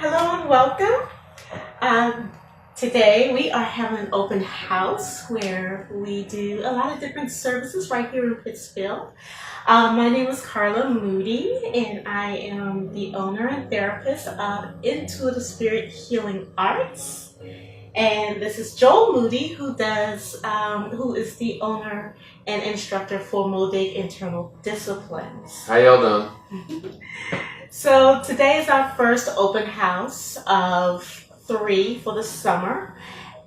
Hello and welcome. Um, Today we are having an open house where we do a lot of different services right here in Pittsfield. My name is Carla Moody and I am the owner and therapist of Intuitive Spirit Healing Arts. And this is Joel Moody who is the owner and instructor for Modig Internal Disciplines. How y'all doing? So today is our first open house of 3 for the summer,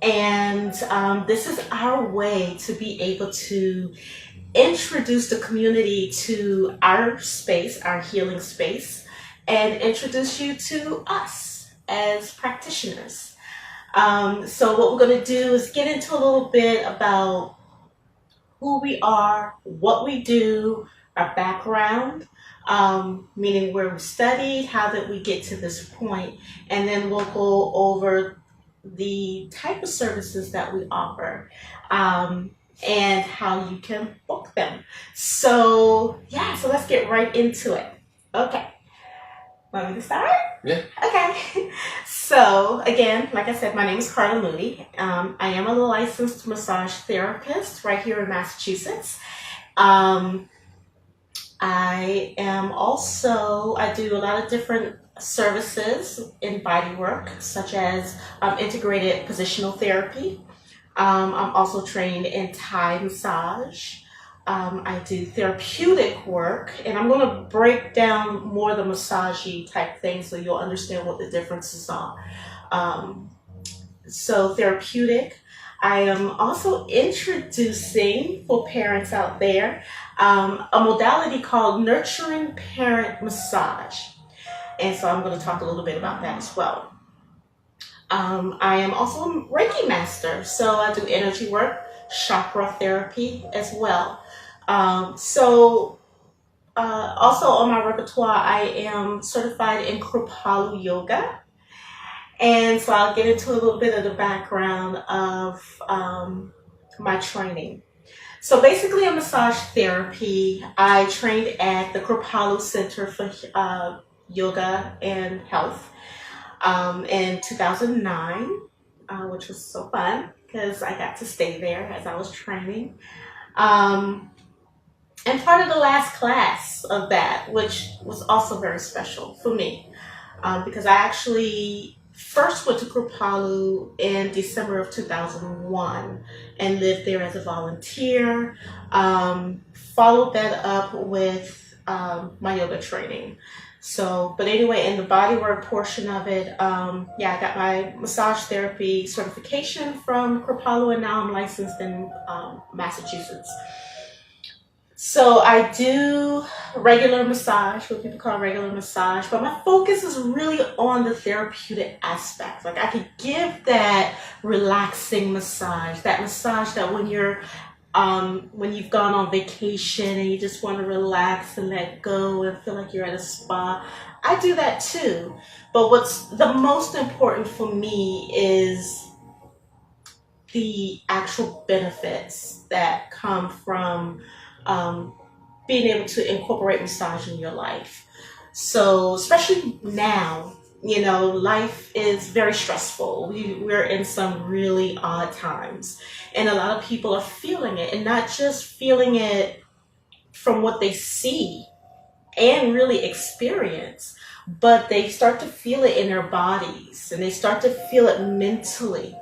and this is our way to be able to introduce the community to our space, our healing space, and introduce you to us as practitioners. So what we're going to do is get into a little bit about who we are, what we do, our background, meaning where we studied, how did we get to this point, and then we'll go over the type of services that we offer and how you can book them. So let's get right into it. Okay. Want me to start? Yeah. Okay. So again, like I said, my name is Carla Moody. I am a licensed massage therapist right here in Massachusetts. I do a lot of different services in body work, such as integrated positional therapy. I'm also trained in Thai massage. I do therapeutic work, and I'm going to break down more of the massage-y type things so you'll understand what the differences are. So therapeutic. I am also introducing, for parents out there, a modality called nurturing parent massage. And so I'm going to talk a little bit about that as well. I am also a Reiki master, so I do energy work, chakra therapy as well. Also on my repertoire, I am certified in Kripalu Yoga. And so I'll get into a little bit of the background of my training. So basically in massage therapy, I trained at the Kripalu Center for Yoga and Health in 2009, which was so fun because I got to stay there as I was training. And part of the last class of that, which was also very special for me, because I actually first went to Kripalu in December of 2001 and lived there as a volunteer. Followed that up with my yoga training. But anyway, in the bodywork portion of it, I got my massage therapy certification from Kripalu, and now I'm licensed in Massachusetts. So I do regular massage, what people call regular massage, but my focus is really on the therapeutic aspect. Like I could give that relaxing massage that when you're when you've gone on vacation and you just want to relax and let go and feel like you're at a spa. I do that too. But what's the most important for me is the actual benefits that come from being able to incorporate massage in your life. So especially now, life is very stressful. We're in some really odd times, and a lot of people are feeling it, and not just feeling it from what they see and really experience, but they start to feel it in their bodies, and they start to feel it mentally.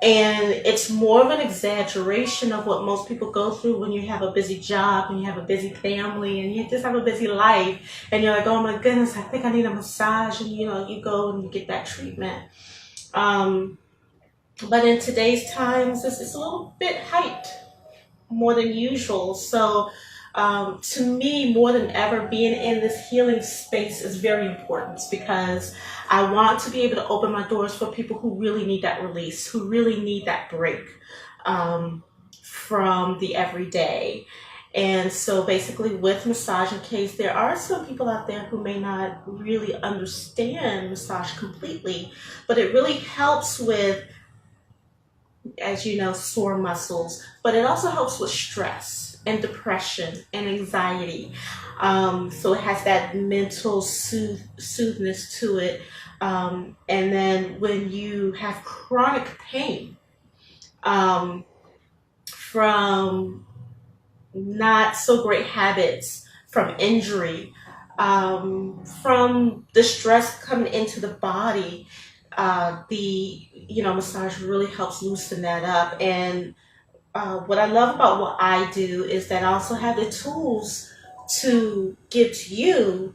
And it's more of an exaggeration of what most people go through when you have a busy job and you have a busy family and you just have a busy life. And you're like, oh my goodness, I think I need a massage. And you go and you get that treatment. But in today's times, it's a little bit hyped more than usual. So to me, more than ever, being in this healing space is very important because I want to be able to open my doors for people who really need that release, who really need that break from the everyday. And so basically with massage, in case there are some people out there who may not really understand massage completely, but it really helps with, as you know, sore muscles, but it also helps with stress. and depression and anxiety. So it has that mental soothness to it. And then when you have chronic pain um, from not so great habits, from injury, from the stress coming into the body, the massage really helps loosen that up. And what I love about what I do is that I also have the tools to give to you,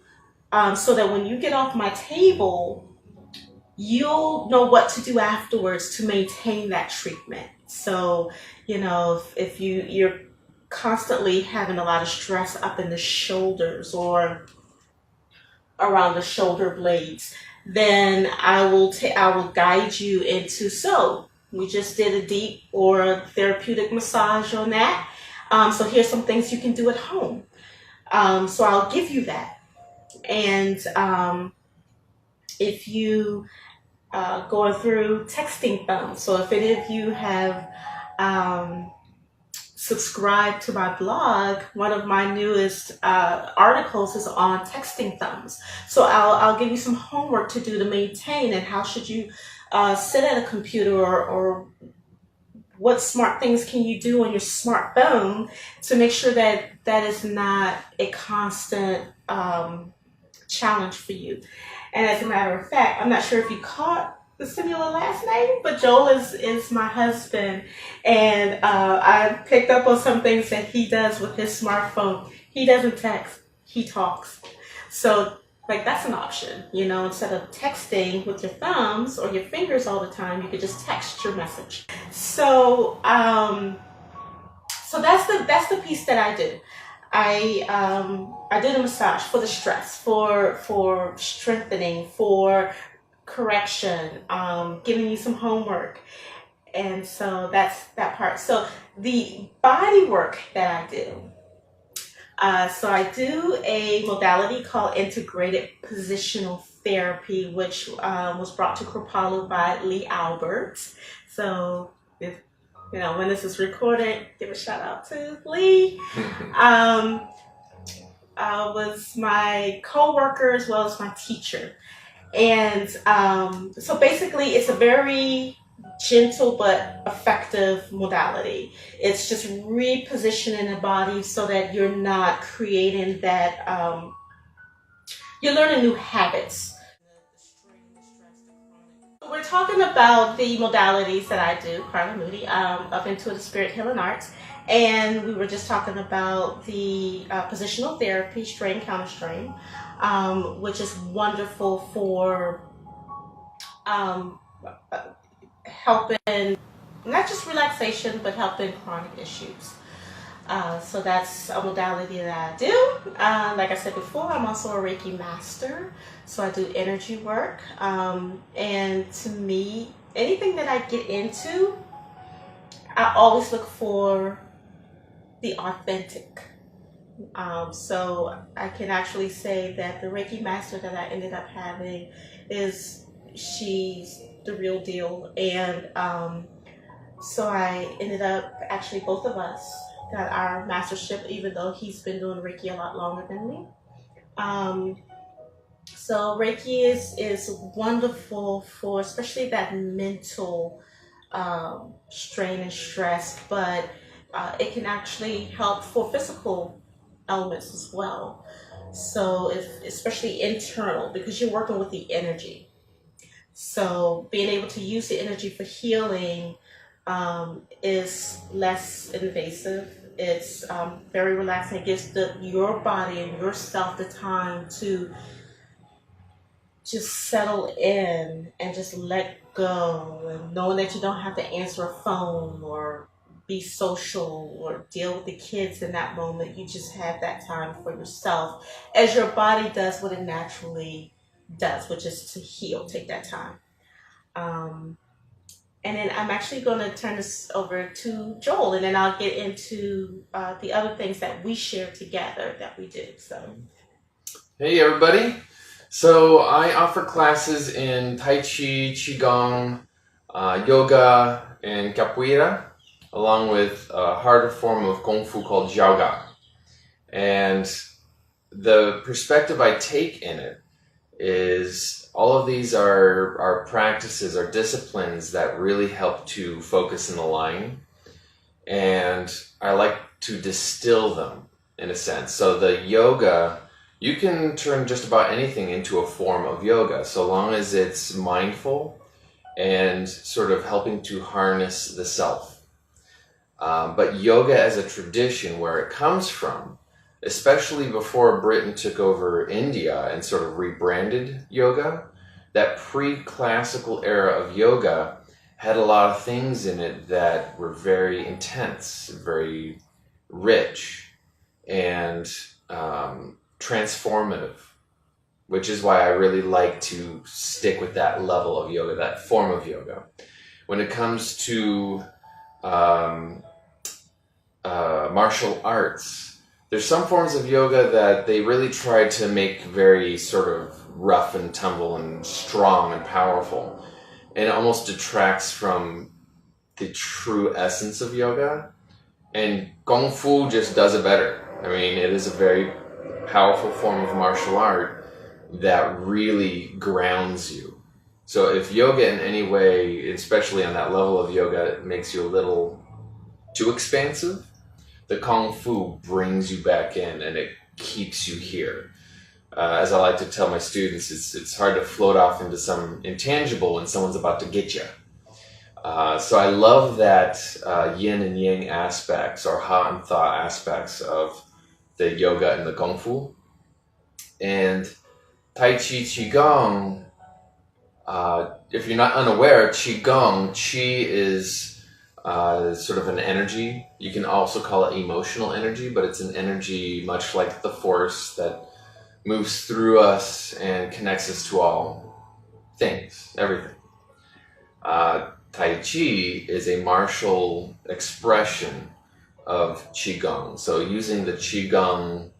so that when you get off my table, you'll know what to do afterwards to maintain that treatment. So, if you're constantly having a lot of stress up in the shoulders or around the shoulder blades, then I will guide you into. So we just did a deep or therapeutic massage on that. So here's some things you can do at home. So I'll give you that. And if you going through texting thumbs, so if any of you have subscribe to my blog, one of my newest articles is on texting thumbs. So I'll give you some homework to do to maintain, and how should you sit at a computer, or what smart things can you do on your smartphone to make sure that that is not a constant challenge for you. And as a matter of fact, I'm not sure if you caught the similar last name, but Joel is my husband, and I picked up on some things that he does with his smartphone. He doesn't text, he talks. So like that's an option, instead of texting with your thumbs or your fingers all the time, you could just text your message. So so that's the piece that I do. I do the massage for the stress, for strengthening, for correction, giving you some homework. And so that's that part. So the body work that I do. So I do a modality called integrated positional therapy, which was brought to Kripalu by Lee Albert. So if when this is recorded, give a shout out to Lee. Was my co-worker as well as my teacher. And so basically it's a very gentle but effective modality. It's just repositioning the body so that you're not creating that, you're learning new habits. We're talking about the modalities that I do, Carla Moody, of Intuitive Spirit Healing Arts. And we were just talking about the positional therapy, strain, counter strain, which is wonderful for helping, not just relaxation, but helping chronic issues. So that's a modality that I do. Like I said before, I'm also a Reiki master. So I do energy work. And to me, anything that I get into, I always look for the authentic. So I can actually say that the Reiki master that I ended up having she's the real deal. And so I ended up, actually both of us got our mastership, even though he's been doing Reiki a lot longer than me. So Reiki is wonderful for especially that mental strain and stress, but it can actually help for physical elements as well. So especially internal, because you're working with the energy. So being able to use the energy for healing is less invasive. It's very relaxing. It gives your body and yourself the time to just settle in and just let go, and knowing that you don't have to answer a phone or be social or deal with the kids in that moment. You just have that time for yourself, as your body does what it naturally does, which is to heal. Take that time. And then I'm actually going to turn this over to Joel, and then I'll get into the other things that we share together that we do. So, hey everybody. So I offer classes in Tai Chi, Qigong, yoga, and capoeira. along with a harder form of Kung Fu called Jiaoga. And the perspective I take in it is all of these are practices, are disciplines that really help to focus in the line. And I like to distill them in a sense. So the yoga, you can turn just about anything into a form of yoga, so long as it's mindful and sort of helping to harness the self. But yoga as a tradition, where it comes from, especially before Britain took over India and sort of rebranded yoga, that pre-classical era of yoga had a lot of things in it that were very intense, very rich, and transformative, which is why I really like to stick with that level of yoga, that form of yoga. When it comes to martial arts, there's some forms of yoga that they really try to make very sort of rough and tumble and strong and powerful, and it almost detracts from the true essence of yoga. And Kung Fu just does it better. I mean, it is a very powerful form of martial art that really grounds you. So if yoga in any way, especially on that level of yoga, makes you a little too expansive, the Kung Fu brings you back in and it keeps you here. As I like to tell my students, it's hard to float off into some intangible when someone's about to get you. So I love that yin and yang aspects, or ha and tha aspects of the yoga and the Kung Fu. And Tai Chi Qigong, if you're not unaware, Qigong, Qi is sort of an energy. You can also call it emotional energy, but it's an energy much like the force that moves through us and connects us to all things, everything. Tai Chi is a martial expression of Qigong. So using the Qigong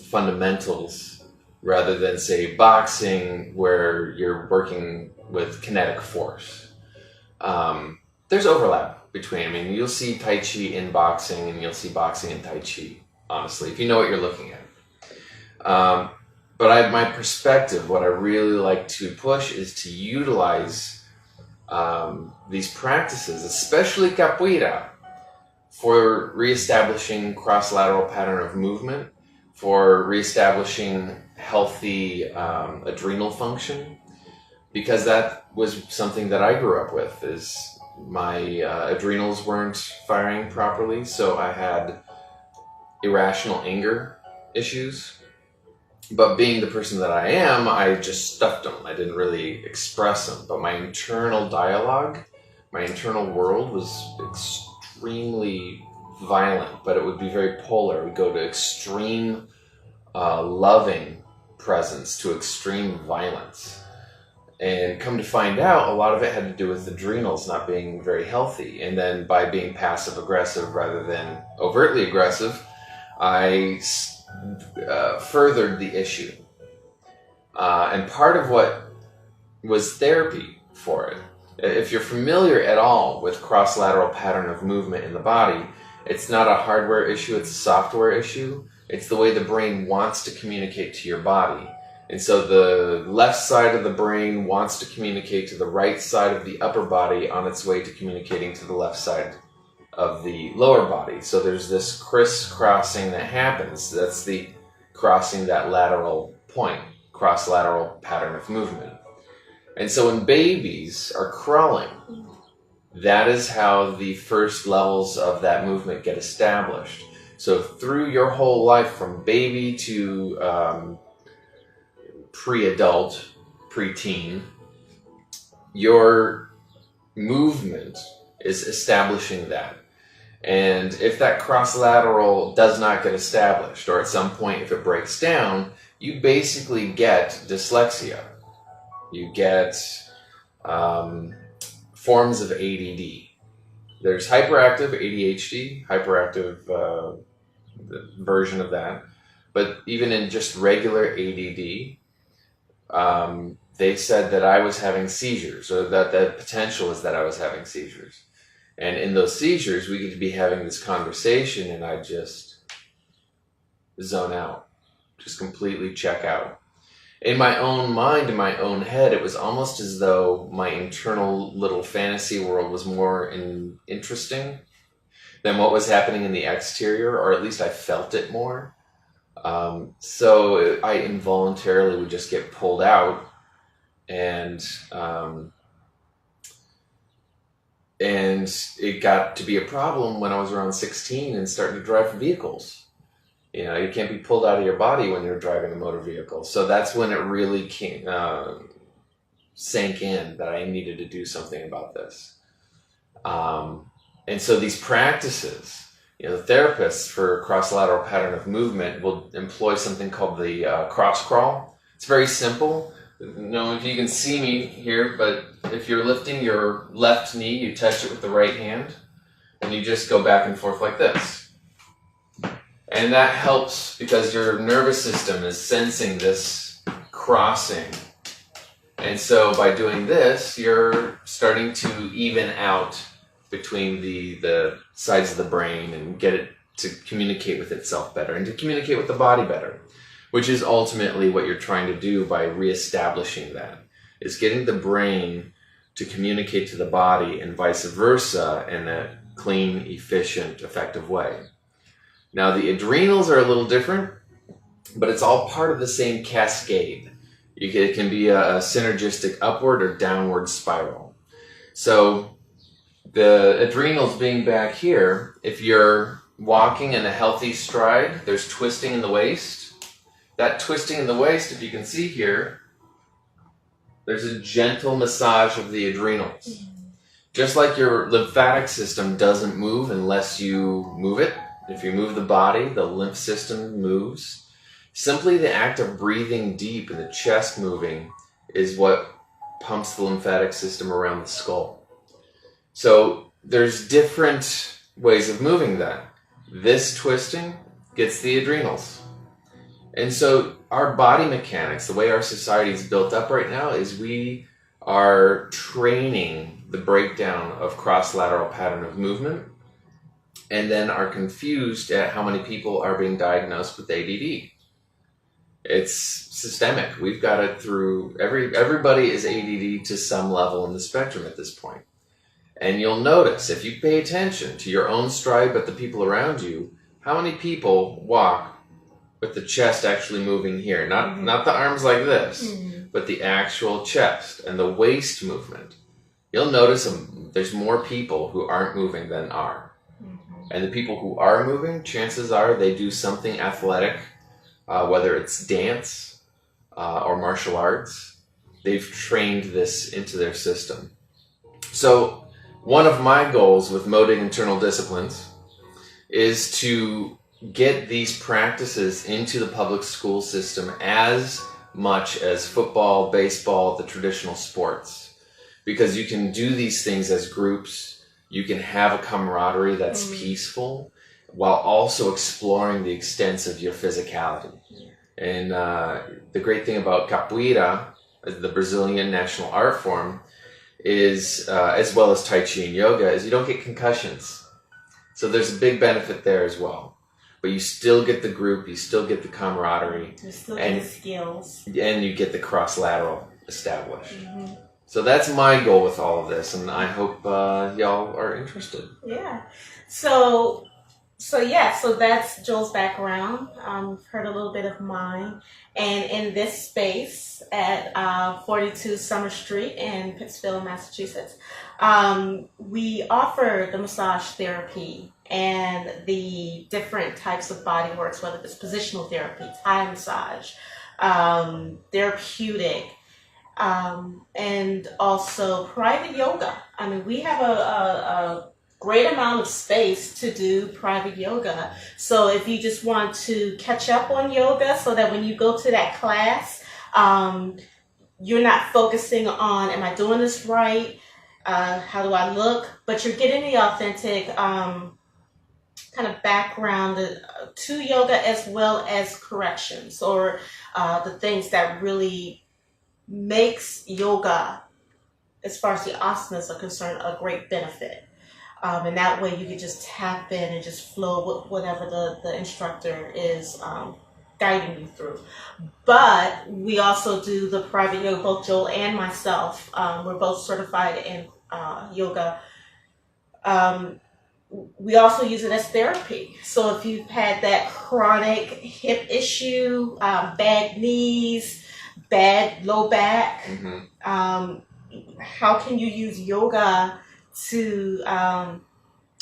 fundamentals rather than, say, boxing, where you're working with kinetic force. There's overlap between, I mean, you'll see Tai Chi in boxing and you'll see boxing in Tai Chi, honestly, if you know what you're looking at. But my perspective, what I really like to push is to utilize these practices, especially capoeira, for reestablishing cross-lateral pattern of movement, for reestablishing healthy adrenal function, because that was something that I grew up with. Is my adrenals weren't firing properly, so I had irrational anger issues. But being the person that I am, I just stuffed them. I didn't really express them. But my internal dialogue, my internal world was extremely violent, but it would be very polar. It would go to extreme loving presence to extreme violence. And come to find out, a lot of it had to do with adrenals not being very healthy. And then by being passive aggressive rather than overtly aggressive, I furthered the issue. And part of what was therapy for it, if you're familiar at all with cross-lateral pattern of movement in the body, it's not a hardware issue, it's a software issue. It's the way the brain wants to communicate to your body. And so the left side of the brain wants to communicate to the right side of the upper body on its way to communicating to the left side of the lower body. So there's this crisscrossing that happens. That's the crossing that lateral point, cross-lateral pattern of movement. And so when babies are crawling, that is how the first levels of that movement get established. So through your whole life, from baby to pre-adult, pre-teen, your movement is establishing that. And if that cross-lateral does not get established, or at some point if it breaks down, you basically get dyslexia. You get forms of ADD. There's hyperactive ADHD, hyperactive version of that. But even in just regular ADD, they said that I was having seizures, or that the potential is that I was having seizures. And in those seizures, we get to be having this conversation, and I just zone out, just completely check out. In my own mind, in my own head, it was almost as though my internal little fantasy world was more interesting than what was happening in the exterior, or at least I felt it more. So I involuntarily would just get pulled out, and it got to be a problem when I was around 16 and starting to drive vehicles. You know, you can't be pulled out of your body when you're driving a motor vehicle. So that's when it really sank in that I needed to do something about this. And so these practices, you know, the therapists for cross-lateral pattern of movement will employ something called the cross crawl. It's very simple. I don't know if you can see me here, but if you're lifting your left knee, you touch it with the right hand, and you just go back and forth like this. And that helps because your nervous system is sensing this crossing. And so by doing this, you're starting to even out between the sides of the brain and get it to communicate with itself better and to communicate with the body better, which is ultimately what you're trying to do by reestablishing that, is getting the brain to communicate to the body and vice versa in a clean, efficient, effective way. Now, the adrenals are a little different, but it's all part of the same cascade. It can be a synergistic upward or downward spiral. So the adrenals being back here, if you're walking in a healthy stride, there's twisting in the waist. That twisting in the waist, if you can see here, there's a gentle massage of the adrenals. Just like your lymphatic system doesn't move unless you move it. If you move the body, the lymph system moves. Simply the act of breathing deep and the chest moving is what pumps the lymphatic system around the skull. So there's different ways of moving that. This twisting gets the adrenals. And so our body mechanics, the way our society is built up right now, is we are training the breakdown of cross-lateral pattern of movement, and then are confused at how many people are being diagnosed with ADD. It's systemic. We've got it through everybody is ADD to some level in the spectrum at this point. And you'll notice, if you pay attention to your own stride but the people around you, how many people walk with the chest actually moving here. Not the arms like this, but the actual chest and the waist movement. You'll notice there's more people who aren't moving than are. And the people who are moving, chances are they do something athletic, whether it's dance or martial arts. They've trained this into their system. So one of my goals with Modig Internal Disciplines is to get these practices into the public school system as much as football, baseball, the traditional sports. Because you can do these things as groups. You can have a camaraderie that's peaceful while also exploring the extents of your physicality. And the great thing about capoeira, the Brazilian national art form, is, as well as Tai Chi and yoga, is you don't get concussions. So there's a big benefit there as well. But you still get the group, you still get the camaraderie. You still get the skills. And you get the cross-lateral established. So that's my goal with all of this, and I hope y'all are interested. Yeah. So that's Joel's background. Heard a little bit of mine. And in this space at 42 Summer Street in Pittsfield, Massachusetts, we offer the massage therapy and the different types of body works, whether it's positional therapy, Thai massage, therapeutic, and also private yoga. I mean, we have a great amount of space to do private yoga. So if you just want to catch up on yoga so that when you go to that class, you're not focusing on, am I doing this right? How do I look? But you're getting the authentic kind of background to yoga, as well as corrections or the things that really makes yoga, as far as the asanas are concerned, a great benefit. And that way you can just tap in and just flow with whatever the instructor is guiding you through. But we also do the private yoga, both Joel and myself. We're both certified in yoga. We also use it as therapy. So if you've had that chronic hip issue, bad knees, bad low back, how can you use yoga to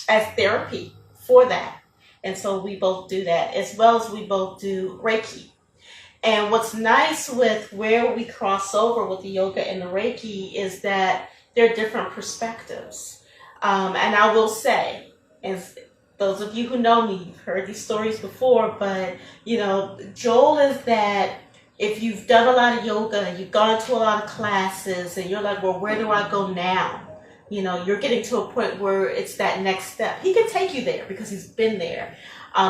as therapy for that? And so we both do that, as well as we both do Reiki. And what's nice with where we cross over with the yoga and the Reiki is that there are different perspectives. And I will say, as those of you who know me, you've heard these stories before, but Joel is that if you've done a lot of yoga, you've gone to a lot of classes, and you're like, well, where do I go now? You're getting to a point where it's that next step. He can take you there because he's been there.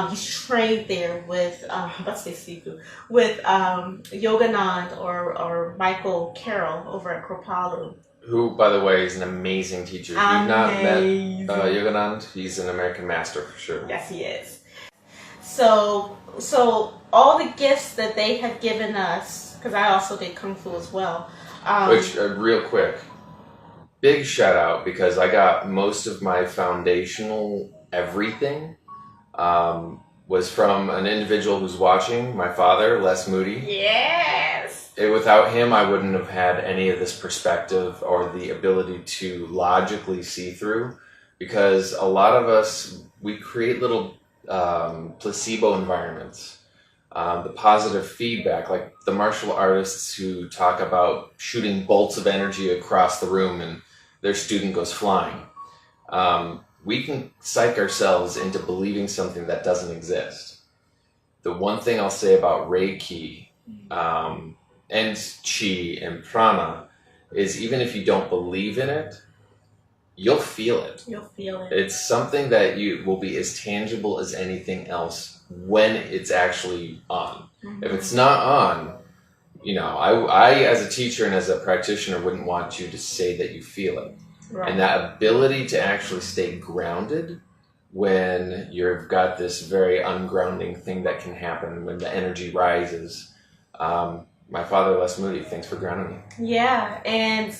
He's trained there with, let's say Sifu, with Yoganand or Michael Carroll over at Kripalu. Who, by the way, is an amazing teacher. If you've not met Yoganand, he's an American master for sure. Yes, he is. So all the gifts that they have given us, because I also did Kung Fu as well. Which, real quick, big shout out, because I got most of my foundational everything was from an individual who's watching, my father, Les Moody. Yes! Without him, I wouldn't have had any of this perspective or the ability to logically see through, because a lot of us, we create little placebo environments. The positive feedback, like the martial artists who talk about shooting bolts of energy across the room and their student goes flying. We can psych ourselves into believing something that doesn't exist. The one thing I'll say about Reiki and Chi and Prana is, even if you don't believe in it, you'll feel it. You'll feel it. It's something that you will be as tangible as anything else when it's actually on. Mm-hmm. If it's not on, I as a teacher and as a practitioner wouldn't want you to say that you feel it. Right. And that ability to actually stay grounded when you've got this very ungrounding thing that can happen when the energy rises. My father, Les Moody, thanks for grounding me. Yeah, and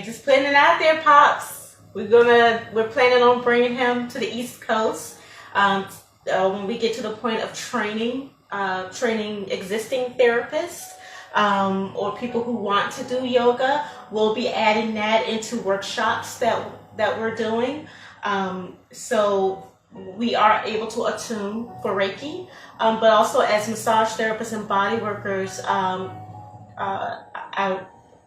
just putting it out there, Pops. We're planning on bringing him to the East Coast when we get to the point of training existing therapists. Or people who want to do yoga. We'll be adding that into workshops that we're doing. So we are able to attune for Reiki, but also as massage therapists and body workers, I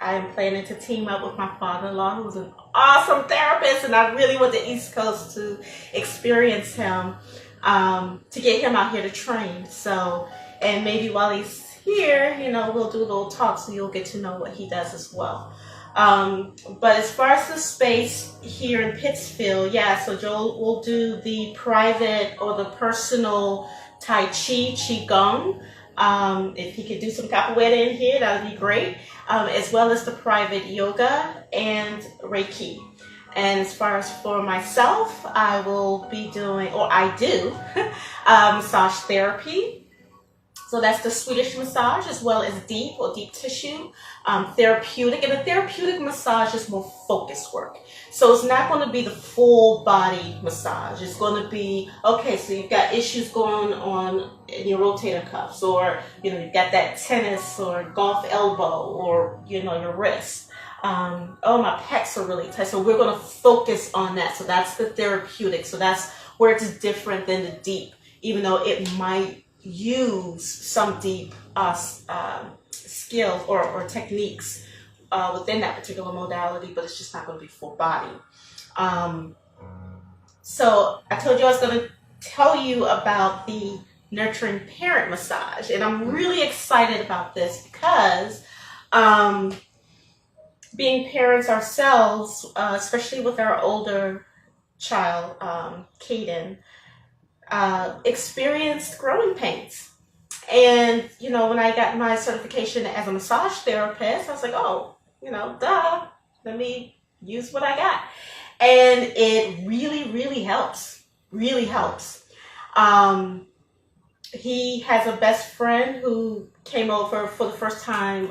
am planning to team up with my father-in-law, who's an awesome therapist, and I really want the East Coast to experience him, to get him out here to train. So, and maybe while he's here, we'll do a little talk so you'll get to know what he does as well. But as far as the space here in Pittsfield, so Joel will do the private or the personal Tai Chi, Qigong. If he could do some capoeira in here, that would be great. As well as the private yoga and Reiki. And as far as for myself, I will be doing, or I do, massage therapy. So that's the Swedish massage, as well as deep tissue, therapeutic. And the therapeutic massage is more focused work. So it's not going to be the full body massage. It's going to be, okay, so you've got issues going on in your rotator cuffs, or, you've got that tennis or golf elbow, or, your wrist. My pecs are really tight. So we're going to focus on that. So that's the therapeutic. So that's where it's different than the deep, even though it might use some deep skills or techniques within that particular modality, but it's just not going to be full body. So I told you I was going to tell you about the nurturing parent massage, and I'm really excited about this because being parents ourselves, especially with our older child, Caden, experienced growing pains. And, when I got my certification as a massage therapist, I was like, duh, let me use what I got. And it really, really helps. Really helps. He has a best friend who came over for the first time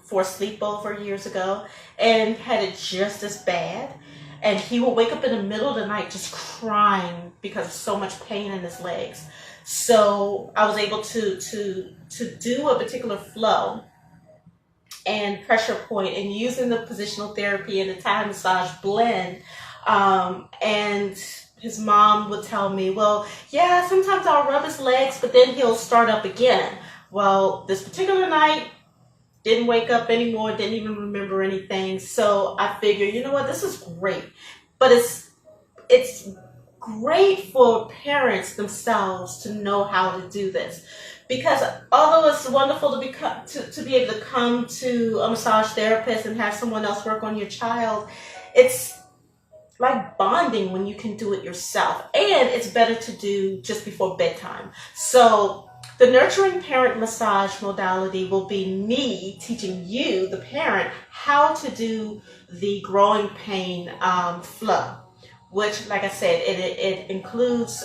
for a sleepover years ago and had it just as bad. And he would wake up in the middle of the night just crying because of so much pain in his legs. So I was able to do a particular flow and pressure point and using the positional therapy and the Thai massage blend. And his mom would tell me, well, yeah, sometimes I'll rub his legs, but then he'll start up again. Well, this particular night, didn't wake up anymore, didn't even remember anything. So I figured, you know what, this is great. But it's great for parents themselves to know how to do this. Because although it's wonderful to be able to come to a massage therapist and have someone else work on your child, it's like bonding when you can do it yourself. And it's better to do just before bedtime. So the nurturing parent massage modality will be me teaching you, the parent, how to do the growing pain flow, which, like I said, it includes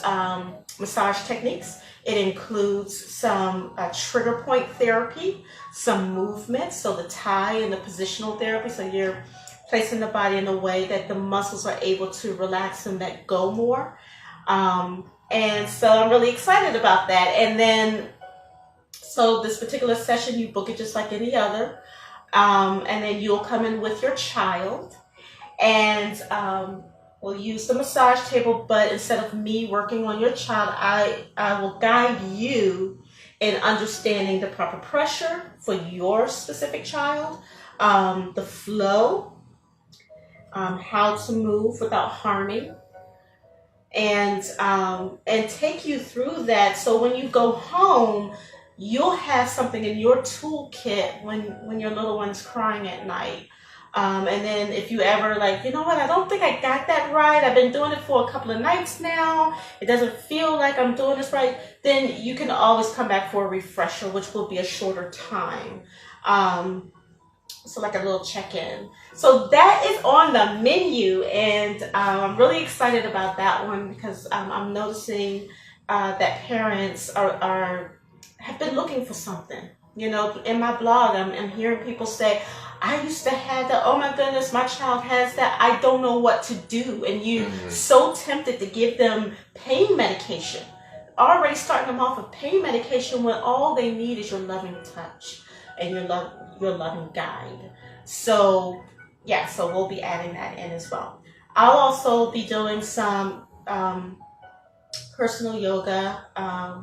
massage techniques. It includes some trigger point therapy, some movement, so the Tai and the positional therapy, so you're placing the body in a way that the muscles are able to relax and let go more. And so I'm really excited about that. And then, so this particular session, you book it just like any other. And then you'll come in with your child and we'll use the massage table, but instead of me working on your child, I will guide you in understanding the proper pressure for your specific child, the flow, how to move without harming, and take you through that. So when you go home, you'll have something in your toolkit when your little one's crying at night. And then if you ever like, you know what, I don't think I got that right. I've been doing it for a couple of nights now. It doesn't feel like I'm doing this right. Then you can always come back for a refresher, which will be a shorter time. So like a little check-in. So that is on the menu, and I'm really excited about that one because I'm noticing that parents have been looking for something. You know, in my blog, I'm hearing people say, I used to have that, oh my goodness, my child has that, I don't know what to do. And you're so tempted to give them pain medication, already starting them off with pain medication when all they need is your loving touch and your loving guide. So yeah, so we'll be adding that in as well. I'll also be doing some personal yoga,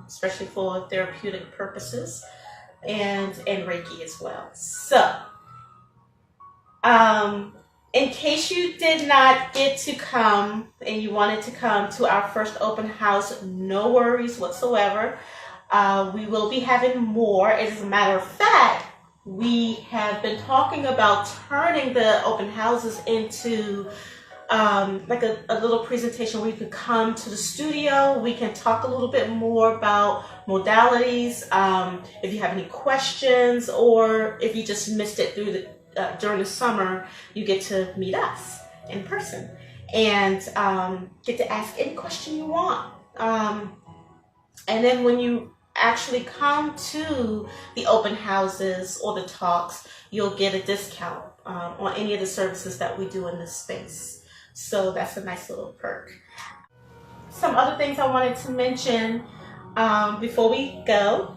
especially for therapeutic purposes, and Reiki as well. So in case you did not get to come and you wanted to come to our first open house, no worries whatsoever. We will be having more. As a matter of fact, we have been talking about turning the open houses into like a little presentation where you can come to the studio. We can talk a little bit more about modalities. If you have any questions, or if you just missed it during the summer, you get to meet us in person and get to ask any question you want. And then when you actually come to the open houses or the talks, you'll get a discount on any of the services that we do in this space. So that's a nice little perk. Some other things I wanted to mention before we go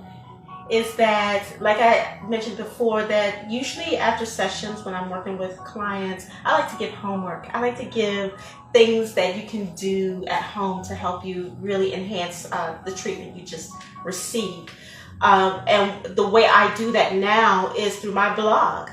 is that, like I mentioned before, that usually after sessions when I'm working with clients, I like to give homework. I like to give things that you can do at home to help you really enhance the treatment you just received. And the way I do that now is through my blog.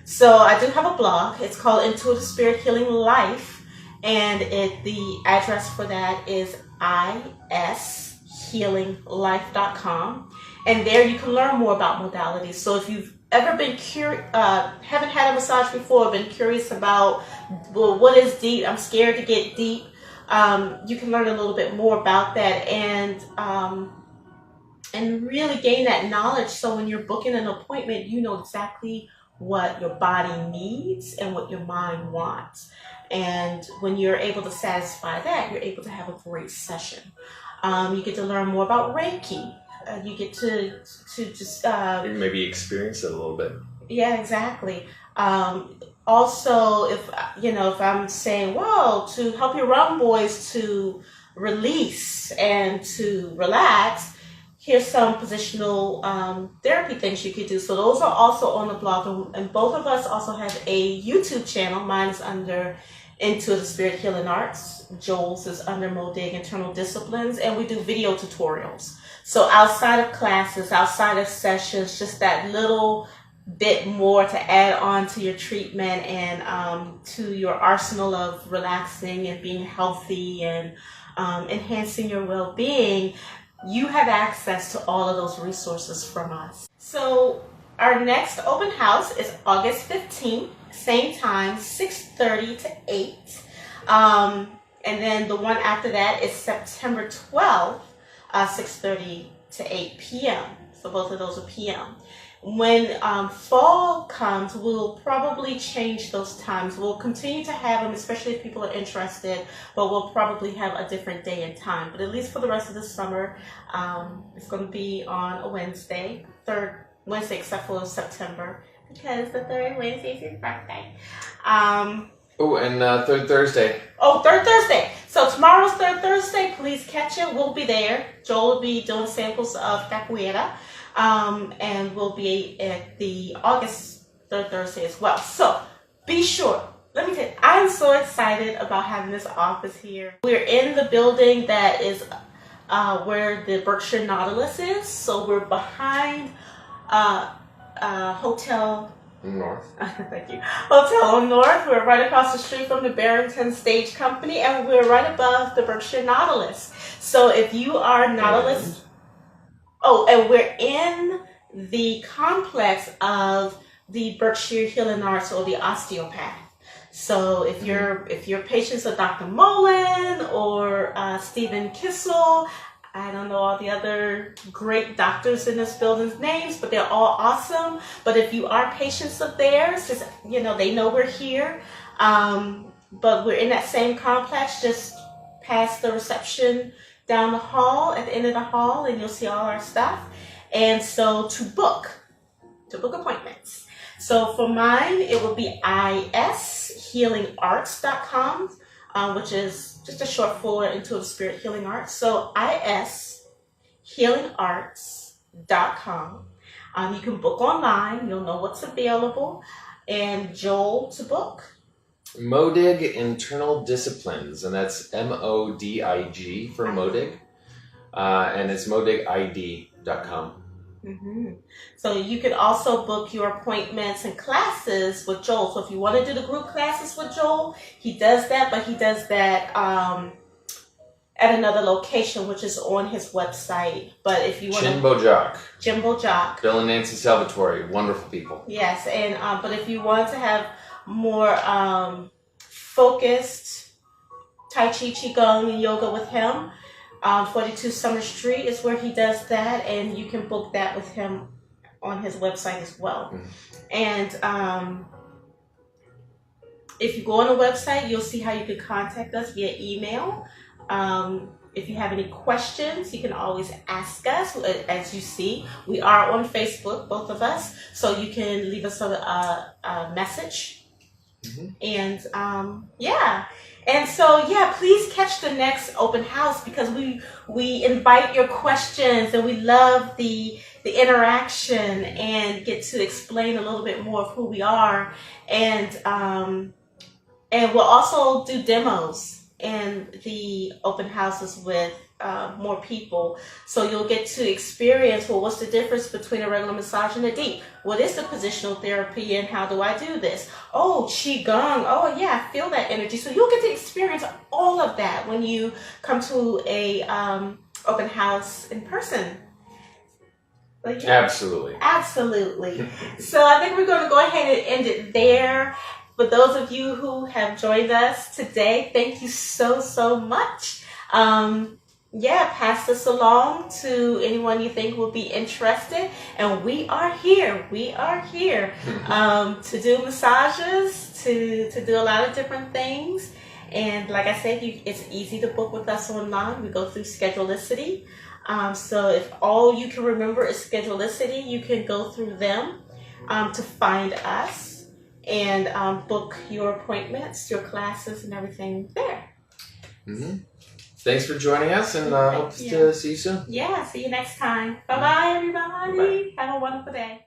So I do have a blog. It's called Intuitive Spirit Healing Life, and the address for that is ishealinglife.com. And there you can learn more about modalities. So if you've ever been haven't had a massage before, been curious about, well, what is deep? I'm scared to get deep. You can learn a little bit more about that and really gain that knowledge. So when you're booking an appointment, you know exactly what your body needs and what your mind wants. And when you're able to satisfy that, you're able to have a great session. You get to learn more about Reiki. You get to just maybe experience it a little bit. Yeah, exactly. Also, if I'm saying, well, to help your rum boys to release and to relax, here's some positional therapy things you could do. So those are also on the blog, and both of us also have a YouTube channel. Mine is under Intuitive Spirit Healing Arts. Joel's is under Modig Internal Disciplines, and we do video tutorials. So outside of classes, outside of sessions, just that little bit more to add on to your treatment and to your arsenal of relaxing and being healthy and enhancing your well-being, you have access to all of those resources from us. So our next open house is August 15th, same time, 6:30 to 8. And then the one after that is September 12th, 6:30 to 8 p.m. So both of those are p.m. When fall comes, we'll probably change those times. We'll continue to have them, especially if people are interested, but we'll probably have a different day and time. But at least for the rest of the summer, it's going to be on a Wednesday, third Wednesday except for September, because the third Wednesday is his birthday. Third Thursday. Oh, third Thursday. So tomorrow's third Thursday. Please catch it. We'll be there. Joel will be doing samples of capoeira. And we'll be at the August third Thursday as well. So be sure. Let me tell you, I'm so excited about having this office here. We're in the building that is where the Berkshire Nautilus is. So we're behind Hotel North. Thank you. Hotel North. We're right across the street from the Barrington Stage Company, and we're right above the Berkshire Nautilus. So if you are Nautilus... and we're in the complex of the Berkshire Healing Arts or the osteopath. So if your patients are Dr. Mullen or Stephen Kissel, I don't know all the other great doctors in this building's names, but they're all awesome. But if you are patients of theirs, just they know we're here. But we're in that same complex, just past the reception down the hall, at the end of the hall, and you'll see all our stuff. And so to book appointments. So for mine, it will be ishealingarts.com, which is just a short for Intuitive Spirit Healing Arts. So ishealingarts.com. You can book online. You'll know what's available. And Joel to book. Modig Internal Disciplines, and that's MODIG for Modig, and it's modigid.com. Mm-hmm. So you could also book your appointments and classes with Joel. So if you want to do the group classes with Joel, he does that, but he does that at another location, which is on his website. But if you want Jimbo Jock. Bill and Nancy Salvatore, wonderful people. Yes, and but if you want to have more focused Tai Chi, Qigong, and yoga with him, 42 Summer Street is where he does that, and you can book that with him on his website as well. And if you go on the website, you'll see how you can contact us via email. If you have any questions, you can always ask us. As you see, we are on Facebook, both of us, so you can leave us a message. And please catch the next open house, because we invite your questions, and we love the interaction and get to explain a little bit more of who we are, and we'll also do demos in the open houses with more people, so you'll get to experience, well, what's the difference between a regular massage and a deep? What is the positional therapy, and how do I do this? Oh, Qigong. Oh, yeah, I feel that energy. So you'll get to experience all of that when you come to a open house in person. But yeah, Absolutely. So I think we're going to go ahead and end it there. For those of you who have joined us today, thank you so much. Yeah, pass this along to anyone you think will be interested. And we are here. We are here to do massages, to do a lot of different things. And like I said, it's easy to book with us online. We go through Schedulicity. So if all you can remember is Schedulicity, you can go through them to find us and book your appointments, your classes, and everything there. Mm-hmm. Thanks for joining us, and hope to see you soon. Yeah, see you next time. Bye-bye, everybody. Bye. Have a wonderful day.